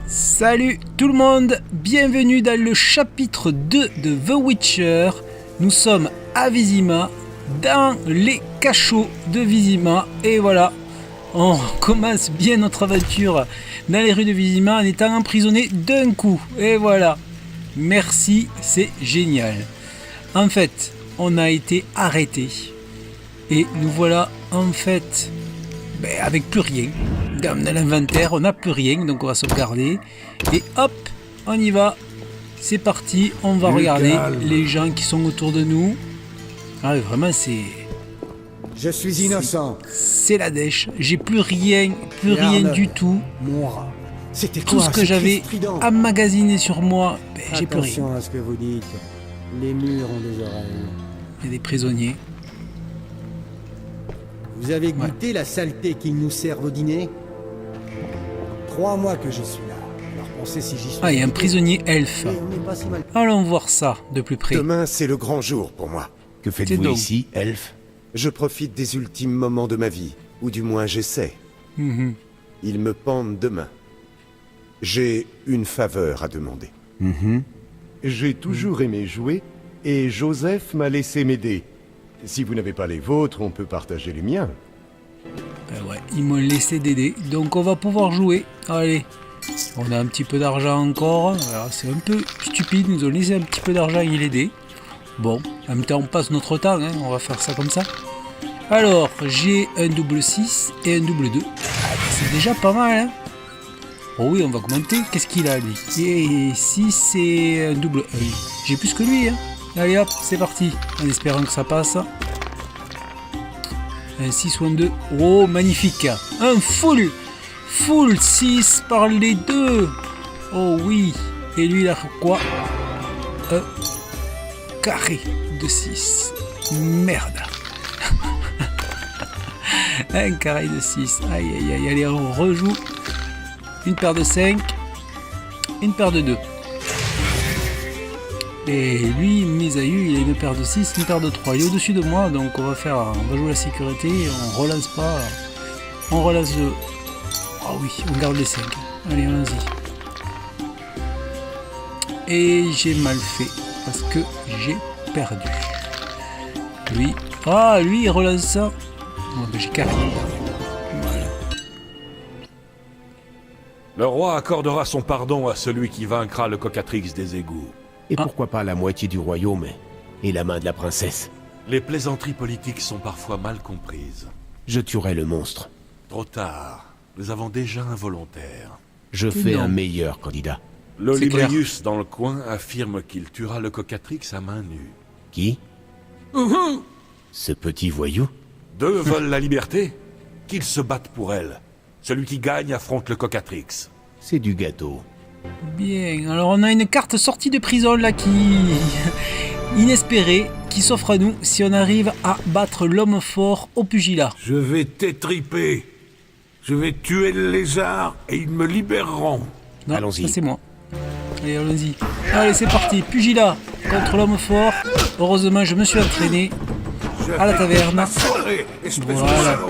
Salut tout le monde, bienvenue dans le chapitre 2 de The Witcher. Nous sommes à Vizima, dans les cachots de Vizima, et voilà, on commence bien notre aventure dans les rues de Vizima en étant emprisonné d'un coup, et voilà, merci, c'est génial. En fait, on a été arrêté, et nous voilà en fait avec plus rien. Dans l'inventaire, on n'a plus rien, donc on va sauvegarder. Et hop, on y va. C'est parti, on va regarder les gens qui sont autour de nous. Ah oui, vraiment, c'est... Je suis innocent. C'est la dèche. J'ai plus rien du tout. Mourra. C'était Tout ce que j'avais emmagasiné sur moi, j'ai plus rien. Attention à ce que vous dites. Les murs ont des oreilles. Il y a des prisonniers. Vous avez goûté la saleté qu'ils nous servent au dîner? 3 mois que je suis là. Alors pensez si j'y suis. Ah, il y a un prisonnier elfe. Et on n'est pas si mal. Allons voir ça de plus près. Demain, c'est le grand jour pour moi. Que C'est faites-vous donc. ici, elfe? Je profite des ultimes moments de ma vie, ou du moins j'essaie. Mhm. Ils me pendent demain. J'ai une faveur à demander. J'ai toujours aimé jouer, et Joseph m'a laissé m'aider. Si vous n'avez pas les vôtres, on peut partager les miens. Ouais, ils m'ont laissé d'aider, donc on va pouvoir jouer. Allez, on a un petit peu d'argent encore. Alors, c'est un peu stupide, ils nous ont laissé un petit peu d'argent et l'aider. Bon, en même temps, on passe notre temps, hein, on va faire ça comme ça. Alors, j'ai un double 6 et un double 2. Ah, c'est déjà pas mal, hein. Oh oui, on va augmenter. Qu'est-ce qu'il a, lui? Et si c'est un double 1, j'ai plus que lui, hein. Allez hop, c'est parti. En espérant que ça passe. Un 6 ou un 2. Oh, magnifique. Un full 6 par les deux. Oh oui. Et lui, il a quoi? Un carré de 6. Merde. Un carré de 6. Aïe, aïe, aïe. Allez, on rejoue. Une paire de 5. Une paire de 2. Et lui, Misayu, il a une paire de 6, une paire de 3. Il est au-dessus de moi, donc on va jouer la sécurité, on relance pas. On relance le... Ah oui, on garde les 5. Allez, allons-y. Et j'ai mal fait, parce que j'ai perdu. Lui, il relance ça. Bon, j'ai carrément perdu. Voilà. Le roi accordera son pardon à celui qui vaincra le cocatrix des égouts. Et pourquoi pas la moitié du royaume et la main de la princesse? Les plaisanteries politiques sont parfois mal comprises. Je tuerai le monstre. Trop tard, nous avons déjà un volontaire. Je fais Non. un meilleur candidat. L'Olibrius dans le coin affirme qu'il tuera le cocatrix à main nue. Qui? Ce petit voyou? 2 veulent la liberté, qu'ils se battent pour elle. Celui qui gagne affronte le cocatrix. C'est du gâteau. Bien, alors on a une carte sortie de prison là qui... inespérée, qui s'offre à nous si on arrive à battre l'homme fort au pugilat. Je vais t'étriper. Je vais tuer le lézard et ils me libéreront. Non, Allons-y. ça c'est moi. Allez, allons-y. Allez, c'est parti, pugilat contre l'homme fort. Heureusement, je me suis entraîné à la taverne. M'assurer, espèce de Voilà. salaud.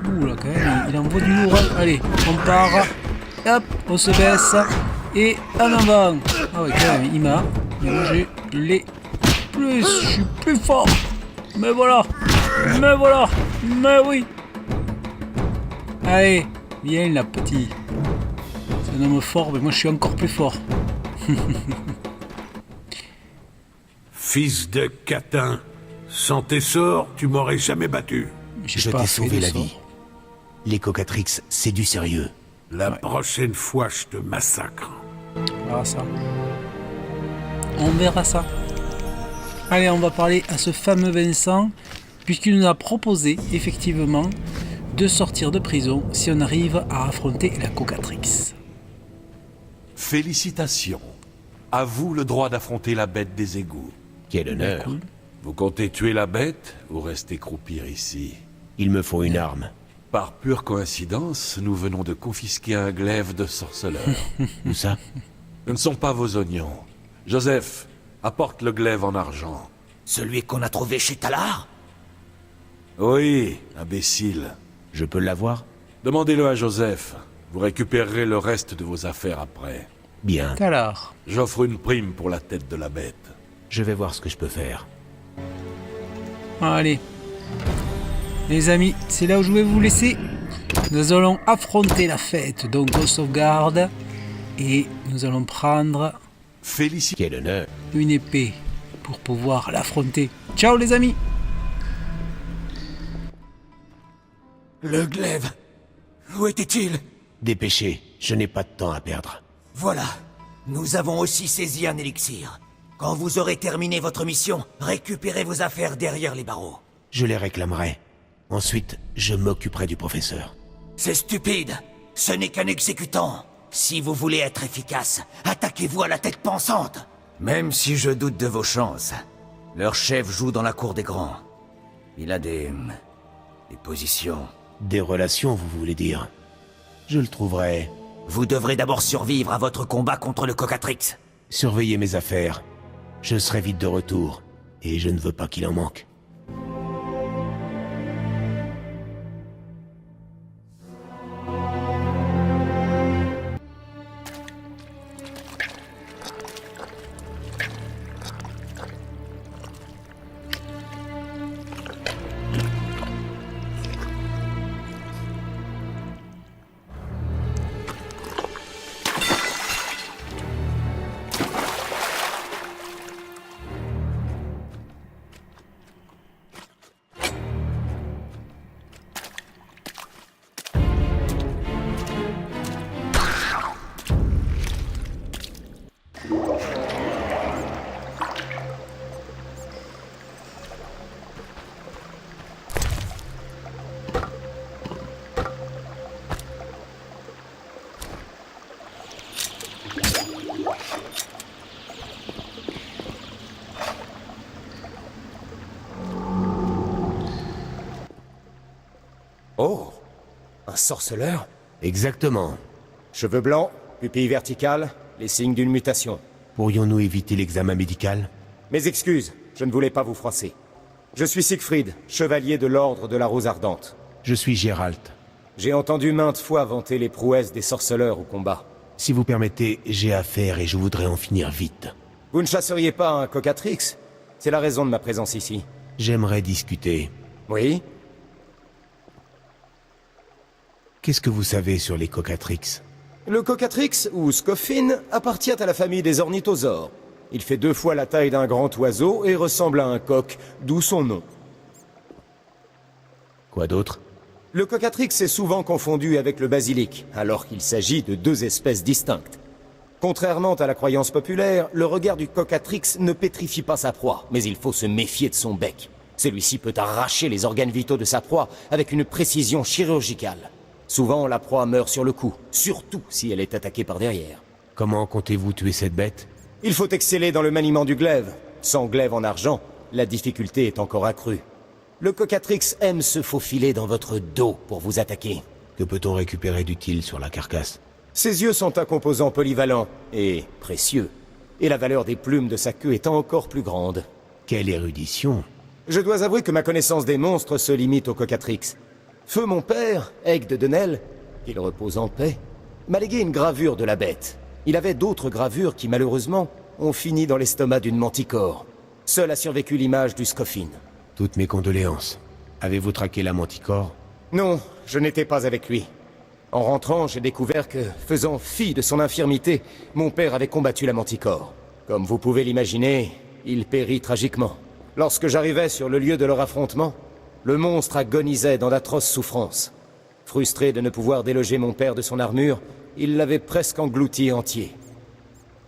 Ouh là, quand même, il envoie du lourd. Allez, on part. Hop, on se baisse. Et en avant. Ah ouais, quand même, il m'a. Mais moi, j'ai les plus. Je suis plus fort. Mais voilà. Mais oui. Allez, viens là, petit. C'est un homme fort, mais moi, je suis encore plus fort. Fils de catin. Sans tes sorts, tu m'aurais jamais battu. J'ai Je pas t'ai fait sauvé de la sort. vie. Les cocatrix, c'est du sérieux. La prochaine fois, je te massacre. On verra ça. On verra ça. Allez, on va parler à ce fameux Vincent, puisqu'il nous a proposé, effectivement, de sortir de prison si on arrive à affronter la cocatrix. Félicitations. À vous le droit d'affronter la bête des égouts. Quel honneur. Cool. Vous comptez tuer la bête ou rester croupir ici? Il me faut une arme. Par pure coïncidence, nous venons de confisquer un glaive de sorceleur. Où ça? Ce ne sont pas vos oignons. Joseph, apporte le glaive en argent. Celui qu'on a trouvé chez Talar? Oui, imbécile. Je peux l'avoir? Demandez-le à Joseph. Vous récupérerez le reste de vos affaires après. Bien, Talar. J'offre une prime pour la tête de la bête. je vais voir ce que je peux faire. Allez. Les amis, c'est là où je vais vous laisser. Nous allons affronter la fête. Donc on sauvegarde. Et nous allons prendre Félicitations. Quel honneur. une épée pour pouvoir l'affronter. Ciao les amis. Le glaive. Où était-il? Dépêchez, je n'ai pas de temps à perdre. Voilà. Nous avons aussi saisi un élixir. Quand vous aurez terminé votre mission, récupérez vos affaires derrière les barreaux. Je les réclamerai. Ensuite, je m'occuperai du professeur. C'est stupide. Ce n'est qu'un exécutant. Si vous voulez être efficace, attaquez-vous à la tête pensante. Même si je doute de vos chances, leur chef joue dans la cour des grands. Il a des positions. Des relations, vous voulez dire? Je le trouverai. Vous devrez d'abord survivre à votre combat contre le Cocatrix. Surveillez mes affaires. Je serai vite de retour. Et je ne veux pas qu'il en manque. Oh, un sorceleur? Exactement. Cheveux blancs, pupille verticale, les signes d'une mutation. Pourrions-nous éviter l'examen médical? Mes excuses, je ne voulais pas vous froisser. Je suis Siegfried, chevalier de l'Ordre de la Rose Ardente. Je suis Gérald. J'ai entendu maintes fois vanter les prouesses des sorceleurs au combat. Si vous permettez, j'ai affaire et je voudrais en finir vite. Vous ne chasseriez pas un Cocatrix? C'est la raison de ma présence ici. J'aimerais discuter. Oui? Qu'est-ce que vous savez sur les Cocatrix? Le Cocatrix, ou Scoffin, appartient à la famille des ornithosaures. Il fait 2 fois la taille d'un grand oiseau et ressemble à un coq, d'où son nom. Quoi d'autre? Le Cocatrix est souvent confondu avec le basilic, alors qu'il s'agit de 2 espèces distinctes. Contrairement à la croyance populaire, le regard du Cocatrix ne pétrifie pas sa proie, mais il faut se méfier de son bec. Celui-ci peut arracher les organes vitaux de sa proie avec une précision chirurgicale. Souvent, la proie meurt sur le coup, surtout si elle est attaquée par derrière. Comment comptez-vous tuer cette bête? Il faut exceller dans le maniement du glaive. Sans glaive en argent, la difficulté est encore accrue. Le Cocatrix aime se faufiler dans votre dos pour vous attaquer. Que peut-on récupérer d'utile sur la carcasse? Ses yeux sont un composant polyvalent et précieux. Et la valeur des plumes de sa queue est encore plus grande. Quelle érudition! Je dois avouer que ma connaissance des monstres se limite au Cocatrix. Feu mon père, Aigues de Denel, qu'il repose en paix, m'a légué une gravure de la bête. Il avait d'autres gravures qui, malheureusement, ont fini dans l'estomac d'une manticore. Seule a survécu l'image du Scoffin. Toutes mes condoléances. Avez-vous traqué la manticore? Non, je n'étais pas avec lui. En rentrant, j'ai découvert que, faisant fi de son infirmité, mon père avait combattu la manticore. Comme vous pouvez l'imaginer, il périt tragiquement. Lorsque j'arrivais sur le lieu de leur affrontement, le monstre agonisait dans d'atroces souffrances. Frustré de ne pouvoir déloger mon père de son armure, il l'avait presque englouti entier.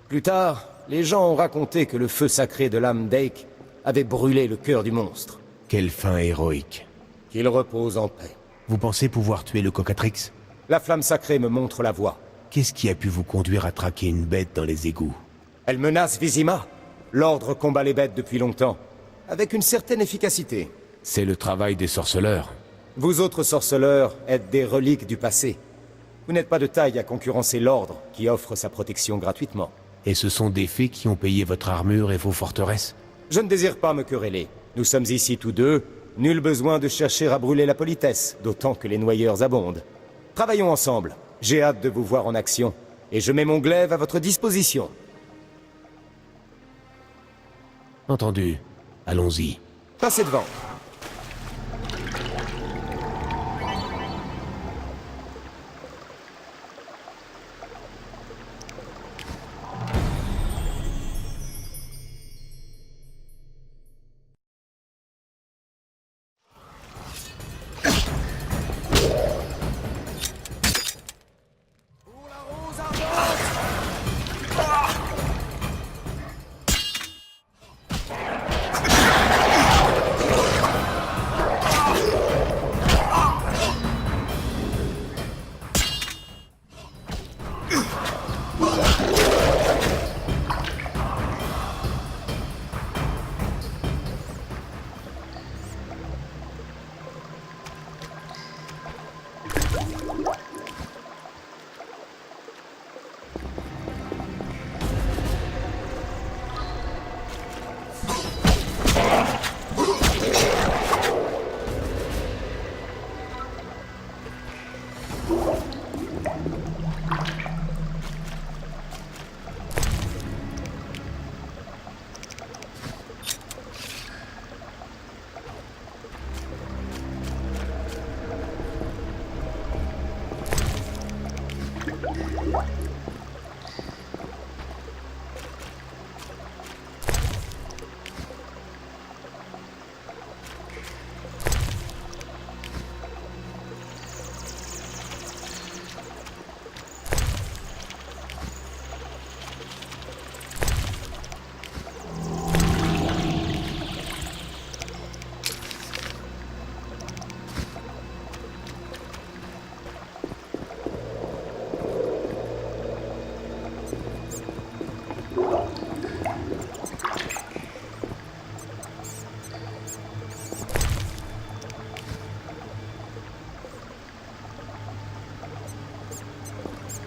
Plus tard, les gens ont raconté que le feu sacré de l'âme d'Eik avait brûlé le cœur du monstre. Quelle fin héroïque. Qu'il repose en paix. Vous pensez pouvoir tuer le Cocatrix? La flamme sacrée me montre la voie. Qu'est-ce qui a pu vous conduire à traquer une bête dans les égouts? Elle menace Vizima. L'ordre combat les bêtes depuis longtemps, avec une certaine efficacité. C'est le travail des sorceleurs. Vous autres sorceleurs êtes des reliques du passé. Vous n'êtes pas de taille à concurrencer l'ordre qui offre sa protection gratuitement. Et ce sont des fées qui ont payé votre armure et vos forteresses? Je ne désire pas me quereller. Nous sommes ici tous deux. Nul besoin de chercher à brûler la politesse, d'autant que les noyeurs abondent. Travaillons ensemble. J'ai hâte de vous voir en action, et je mets mon glaive à votre disposition. Entendu. Allons-y. Passez devant.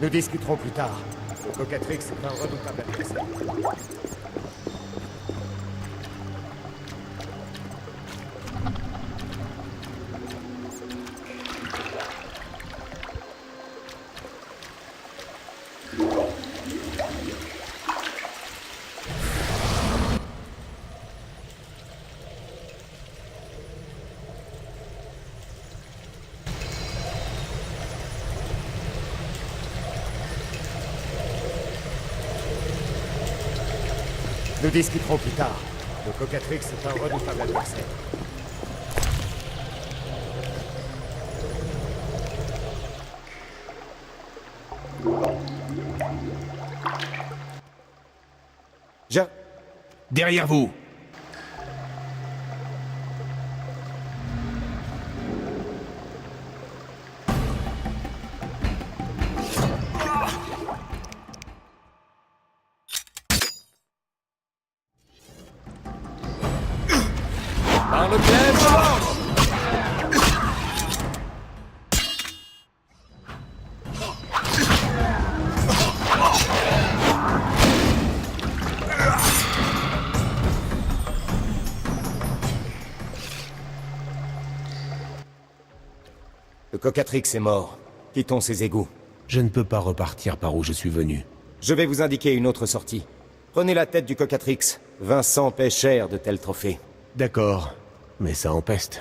Nous discuterons plus tard. Le Cocatrix est un redoutable adversaire. Nous discuterons plus tard. Le Cocatrix est un redoutable adversaire. Derrière vous. Par le glaive de l'ordre! Le Cocatrix est mort. Quittons ces égouts. Je ne peux pas repartir par où je suis venu. Je vais vous indiquer une autre sortie. Prenez la tête du Cocatrix. Vincent paie cher de tels trophées. D'accord, mais ça empeste.